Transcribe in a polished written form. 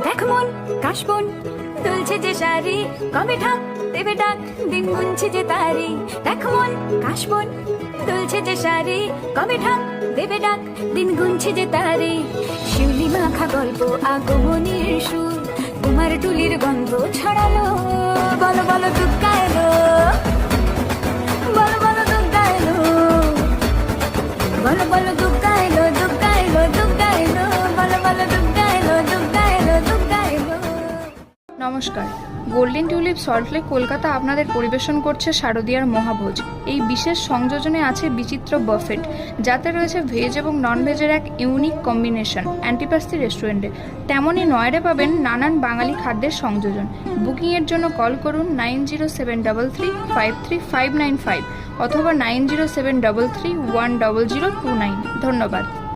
দেখ মন কাশবন দুলছে যে শাড়ি, কবে ঠাক দেবে ডাক, দিন গুনছে যে তারি। দেখ মন কাশবন দুলছে যে শাড়ি, কবে ঠাক দেবে ডাক, দিন গুনছে যে তারি। শিউলি মাখা গল্প আগমনীর সুর, তোমার টুলির গন্ধ ছড়ালো। বলো বলো দুগ্গা এলো, বলো বলো দুগ্গা এলো, বলো বলো দুগ্গা এলো, দুগ্গা এলো, দুগ্গা এলো, বলো বলো দুগ্গা এলো, দুগ্গা এলো, দুগ্গা এলো। নমস্কার, গোল্ডেন টিউলিপ সল্টলেক কলকাতা আপনাদের পরিবেশন করছে শারদীয়ার মহাভোজ। এই বিশেষ সংযোজনে আছে বিচিত্র বাফেট, যাতে রয়েছে ভেজ এবং নন ভেজের এক ইউনিক কম্বিনেশন। অ্যান্টিপাস্তি রেস্টুরেন্টে তেমনই নয়ডে পাবেন নানান বাঙালি খাদ্যের সংযোজন। বুকিংয়ের জন্য কল করুন 9073353595 অথবা 9073310029। ধন্যবাদ।